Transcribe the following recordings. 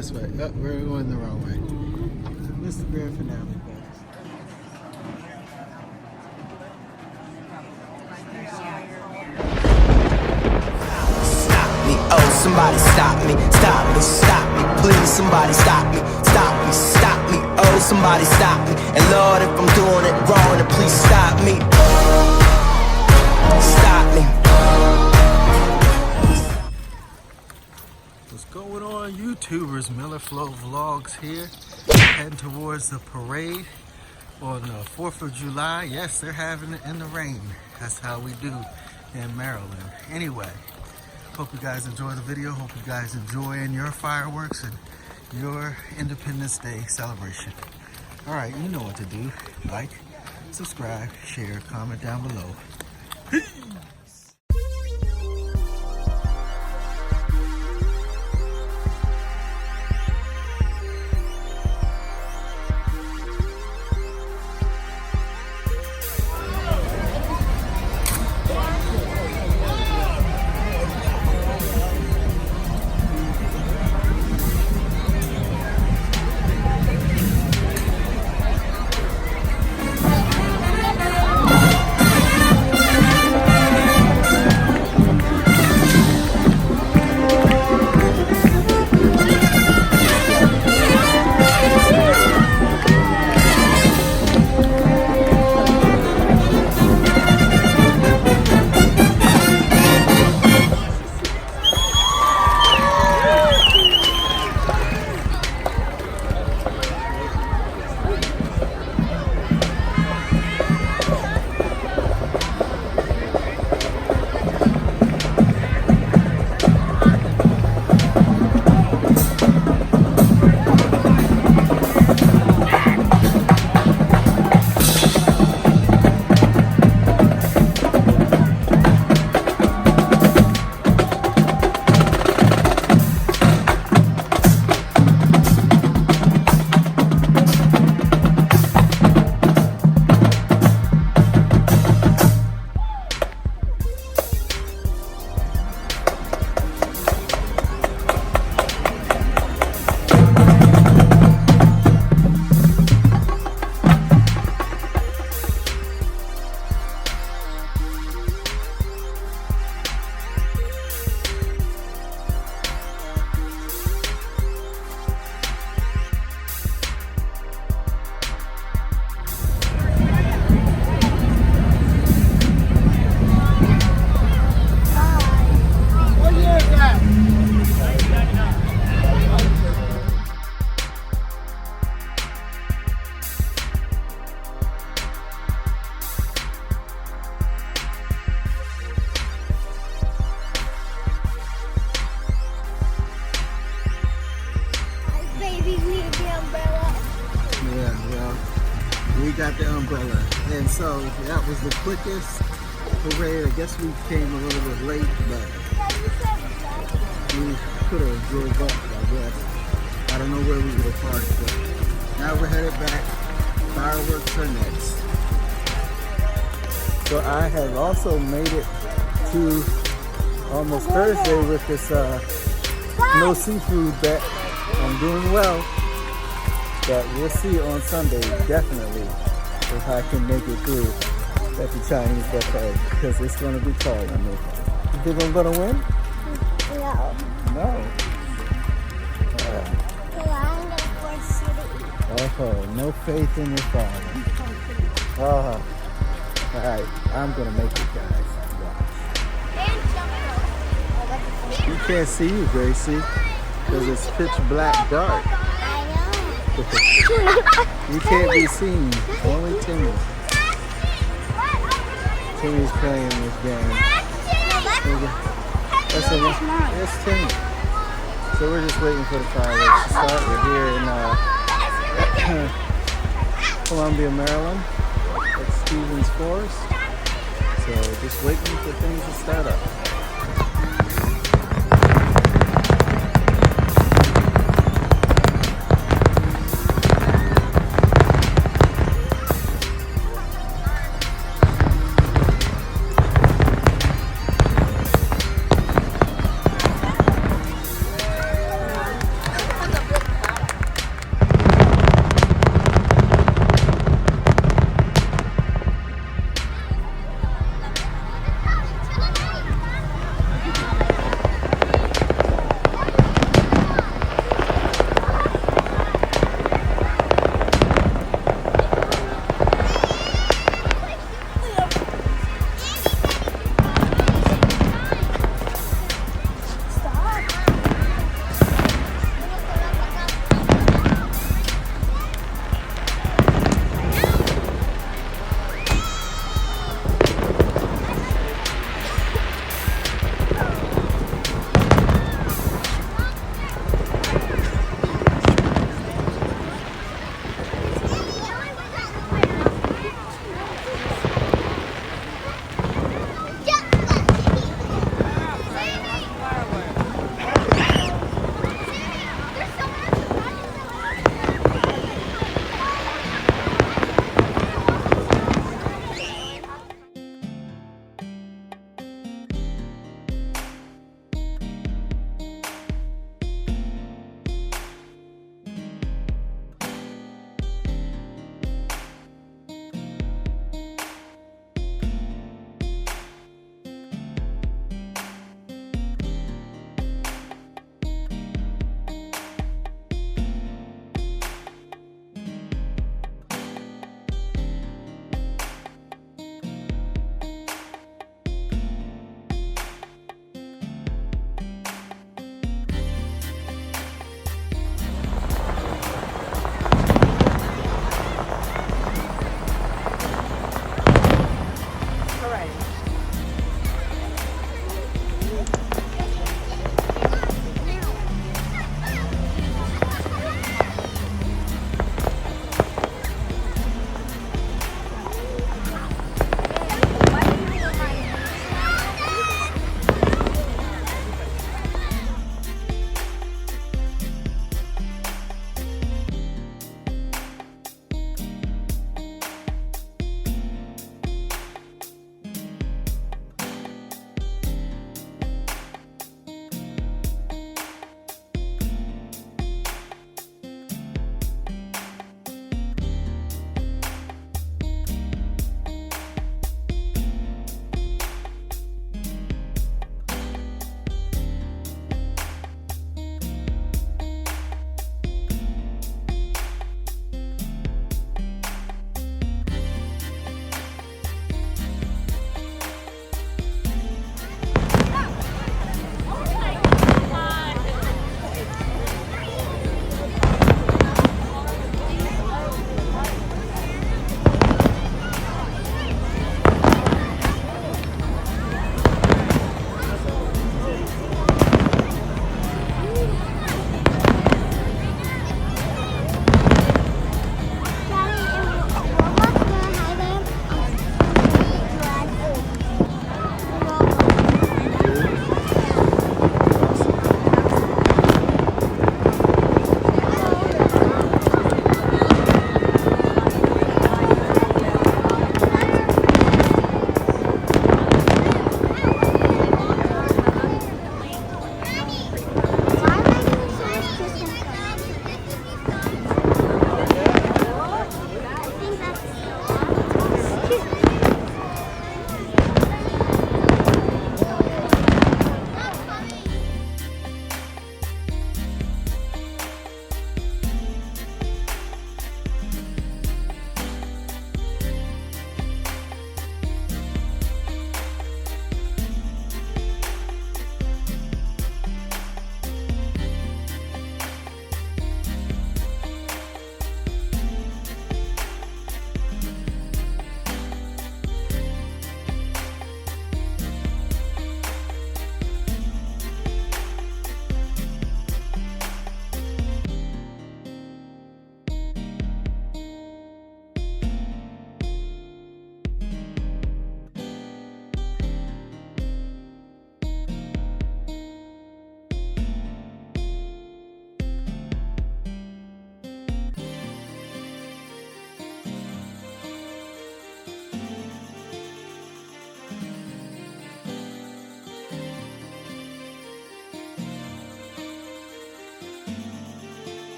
this way. Oh, we're going the wrong way. Mr. Grand Finale, guys. Stop me, oh somebody stop me, stop me, stop me, please somebody stop me, stop me, stop me, oh somebody stop me, and Lord if I'm doing it wrong then please stop me, stop me. What's going on, YouTubers? MILLERFLOW Vlogs here, heading towards the parade on the 4th of July. Yes, they're having it in the rain. That's how we do in Maryland. Anyway, hope you guys enjoy the video. Hope you guys enjoying your fireworks and your Independence Day celebration. All right, you know what to do. Like, subscribe, share, comment down below. We got the umbrella, and so that was the quickest parade. I guess we came a little bit late, but we could have drove up, I guess. I don't know where we would have parked, but now we're headed back. Fireworks are next. So I have also made it to almost Thursday with this no seafood bet. I'm doing well. But we'll see on Sunday, definitely, if I can make it through at the Chinese buffet, because it's going to be cold on me. You think I'm going to win? No. No. Oh, no faith in your father. Oh. All right, I'm going to make it, guys. Watch. You can't see you, Gracie, because it's pitch black dark. You can't be seen. Only Timmy. Timmy's playing this game. That's Timmy. So we're just waiting for the fireworks to start. We're here in Columbia, Maryland, at Stevens Forest. So just waiting for things to start up.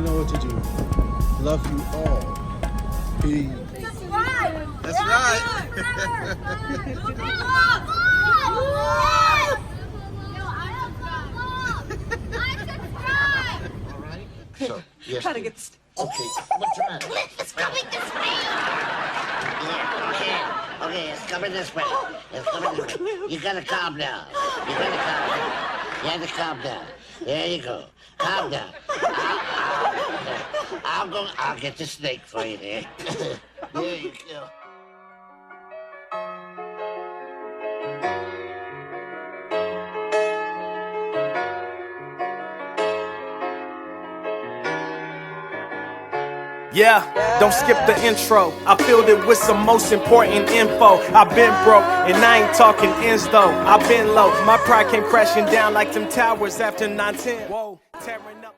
You know what to do. Love you all. Peace. That's right. That's right. So, yes. Trying to get Okay, what's the matter? It's coming this way. Yeah, okay, it's coming this way. It's coming this way. You gotta calm down. You gotta calm down. You have to calm down. There you go. Calm down. I'll get the snake for you there. There you go. Yeah, don't skip the intro. I filled it with some most important info. I've been broke, and I ain't talking ends though. I've been low. My pride came crashing down like them towers after 9/10. Whoa, tearing up.